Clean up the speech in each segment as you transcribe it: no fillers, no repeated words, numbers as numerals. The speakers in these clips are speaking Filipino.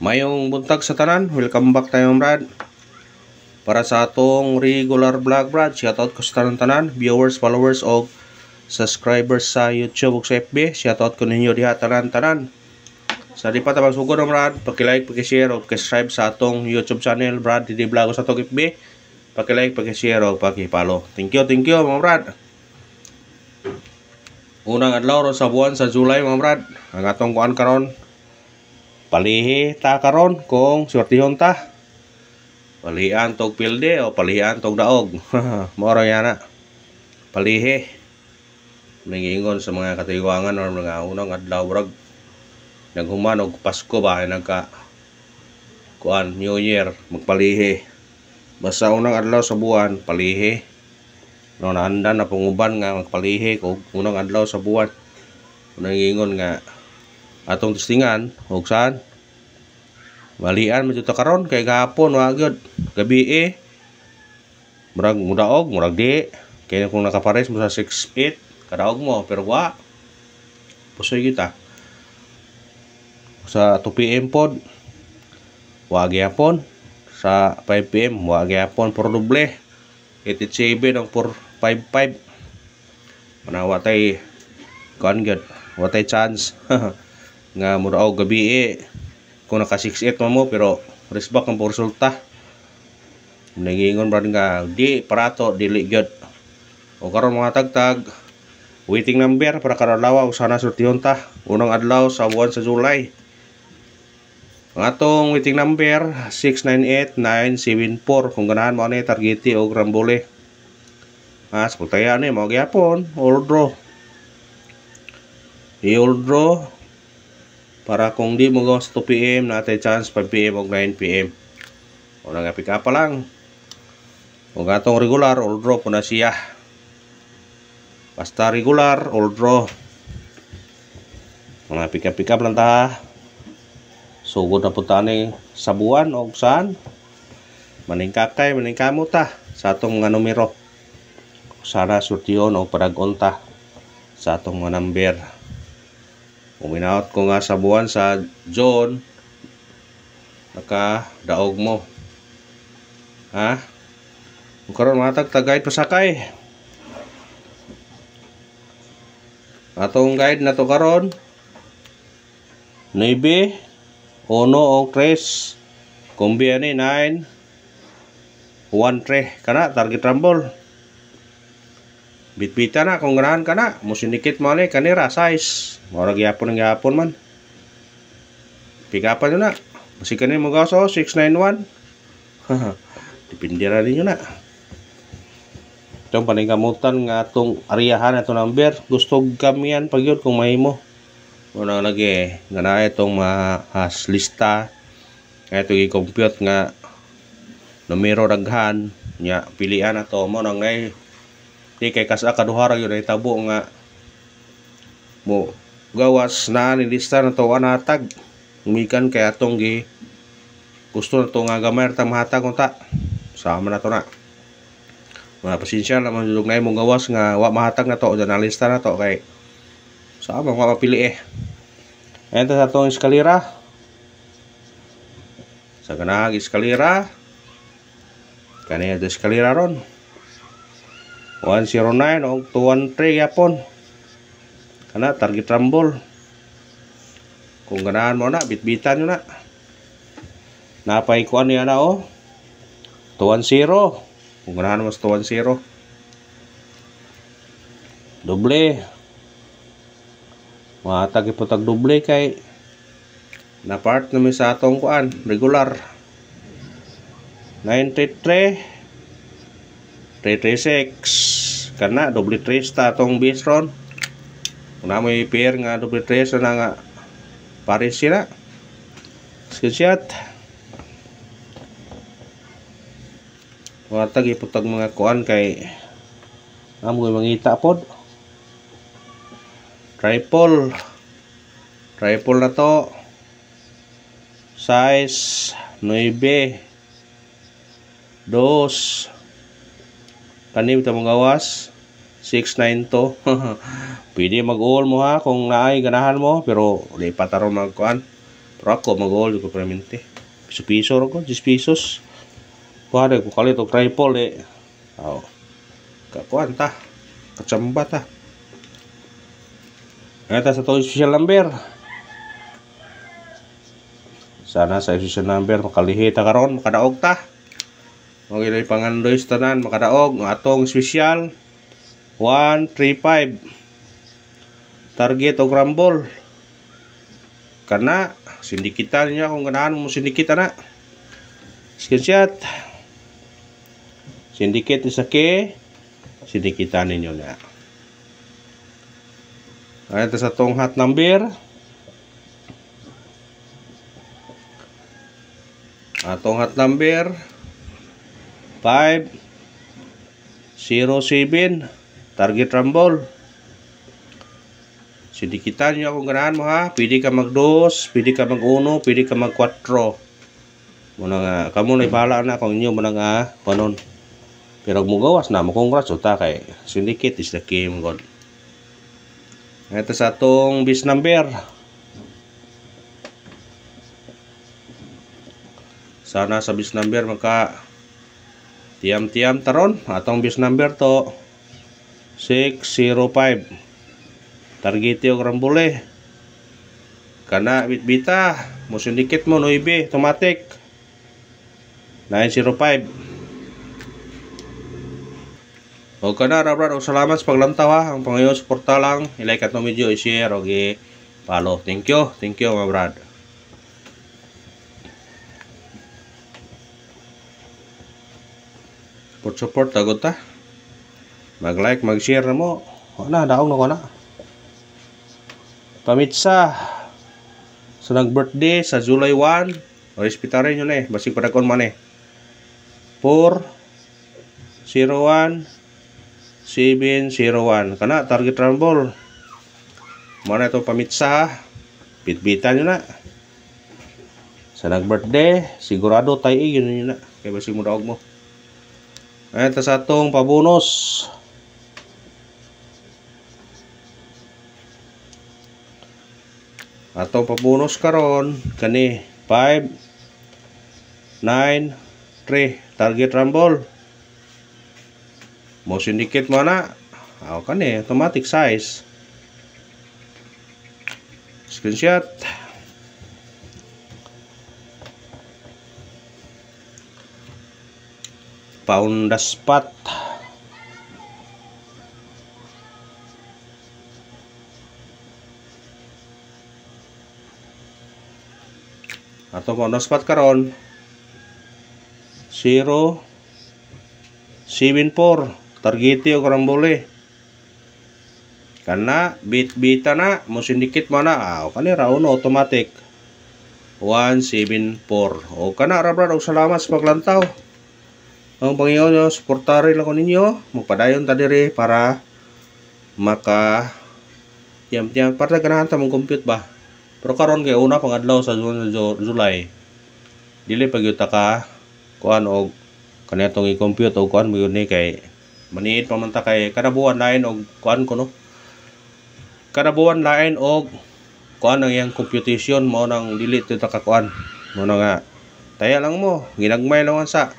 Mayong buntag sa tanan, welcome back tayo Brad. Para sa atong regular vlog Brad, shoutout ko sa tanan, viewers, followers o subscribers sa YouTube o sa FB. Shoutout ko ninyo diha tanan. Sa di pa tabang sugod Brad, paki-like, paki-share o paki-subscribe sa atong YouTube channel Brad, Didi Vlog sa atong FB. Paki-like, paki-share o paki-follow. Thank you mga Brad. Unang adlaw sa buwan sa July mga Brad, ang atong kuan karon palihi ta karon kung swertihon ta. Palihan tog pilde o palihan tog daog. Moro yana. Palihi. Nangingon sa mga katiwangan or mga unang adlaw brag. Naghuman og Pasko ba nagka kuan New Year magpalihi. Basta unang adlaw sa buwan palihi. No naandan na panguban nga magpalihi kung unang adlaw sa buwan. Nangingon nga atong testingan og saan malian medyo ta karon kay gahapon wa gyud gabi murag mudaog murag di kay kung nakapares mo sa 6-8 kadaog mo pero wa pusoy kita sa 2 PM pod wa gyapon sa 5 PM wa gyapon por doble 87 ang por 55 manawa tay kuan gyud wa tay chance nga mudaog gabi kung naka 6-8 mo pero resback ang resulta. Nagingon brad nga di parato dili gyud. O karon mga tagtag waiting number para karon adlaw sana sortihon ta unang adlaw sa buwan sa July. Ang atong waiting number 698974 kung ganahan mo ni targeti o grambole. Sa pagtaya ni mao gyapon all draw. I-all draw para kung di mo gawas 2 PM natay chance 5 PM o 9 PM. O nga pick up pa lang. Kung atong regular all draw po na siya. Basta regular all draw. Mga pick up lang ta. Sugod na punta ni sa buwan o saan. Maningkakay, maningkamo ta sa atong mga numero. Sana surtiyon o paragon ta sa atong mga number. Uminaot ko nga sa buwan sa John nakadaog mo kung karon matag tagay pasakay atong guide na to karon 9 1 o 3 kumbiya ni 9 1 3 kana target rumble bitbita na kung ganahan ka na musinikit mo ni kanira size murag yapon man pick-upan nyo na kasi kanin mo gaso 691 dipindi ra ninyo na itong paningkamutan nga itong ariyahan itong number gusto kamiyan pag yun kung mahimo muna lagi nga na itong lista nga itong i-compute nga numero daghan nya pilian na to mo nang ngay di kay kasa kaduhara yun ay tabo nga mo gawas na nilista na to anatag umikan kay atong gi gusto na to nga gamay ta mahatag unta sama na to na mga pasensya naman jud na imong gawas nga wa mahatag na to o nalista na to kay sama nga mapili enta sa tong eskalera sa ganang eskalera kaniya do eskalera ron 109 o 213 yapon kana target rumble kung ganahan mo na bitbitan nyo na napay kuan niya na 210 kung ganahan mo sa 210 doble matag ipotag doble kay na part namin sa atong kuan regular 933 336 kana doble 3 ta atong base ron kung na may pair nga doble 3 na nga pares sila screenshot matag iputag mga kuan kay amoy mangita pod triple na to size 9 2 kanim ta mong gawas 692 pwede mag-all mo ha kung naay ganahan mo pero lipat aron magkuan Pero ako mag-all ko permanente. Piso-piso ro ko, 10 pesos. Pwede ko kalit og tripod eh. Aw. Kakuan ta. Katsamba ta. Ito sa to special number. Sana sa special number makalihi ta karon, makadaog ta. Mga ilay pangandoy tanan makadaog ang atong special 135. Target og rumble. Karena sindikitan niya kung ganahan mo sindikita na. Screenshot. Syndicate isa ke sindikitan ninyo na. Ito sa tong hot number. Atong hot number 507 target rumble. Sindikitan nyo kung ganahan mo ha. Pwede ka mag-2, pwede ka mag-1, pwede ka mag-4. Muna nga, kamo na ibahala na kung inyo muna nga panon. Pero kung gawas na, congrats o ta kay syndicate is the key mo god. Ito sa atong bis number. Sana sa bis number maka tiam-tiam taron. Atong bis number to 605. Target yung rambule. Kana bitbita mo syndicate mo 9 automatic 905. O kana ra brad, salamat sa paglantaw ha. Ang pangayon suporta lang, i-like at video, i-share og i-follow. Thank you mga brad. Support tagot ta. Mag-like, mag-share na mo. Wala daog na ko na. Pamitsa sa nag-birthday sa July 1. O respetarin nyo na basig padakon man 401 701 kana target rumble. Mana ito pamitsa, bitbitan nyo na sa nag-birthday, sigurado tayo yun yun na kaya basig mo daog mo. Ito sa atong pabonus. Atong pabonus karon kani 593 target rumble. Mo syndicate mo na. Aw kani automatic size. Screenshot. Pound the spot. Atong pound the spot karon 074 target yung karambole. Kana bit-bita na mo syndicate mo na. Kani ra uno automatic 174. O kana ra brad, salamat sa paglantaw. Ang Panginoon nyo suportari lang ko ninyo. Magpadayon ta diri para maka tiyam-tiyam para ganahan ta mong compute ba. Pero karon kay una pangadlaw sa July. Dili pagyuta ka kuan og kanetong i-compute og kuan mo yun kay maniid pa man ta kay kada buwan lain og kuan ko no. Kada buwan lain og kuan ang iyang computation mo nang dili ta kakuan. Mo na nga taya lang mo, ginagmay lang sa.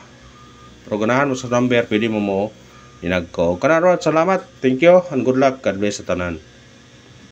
Pero ganahan mo sa number, pwede mo ginagko. Kana ro, salamat. Thank you and good luck. God bless sa tanan.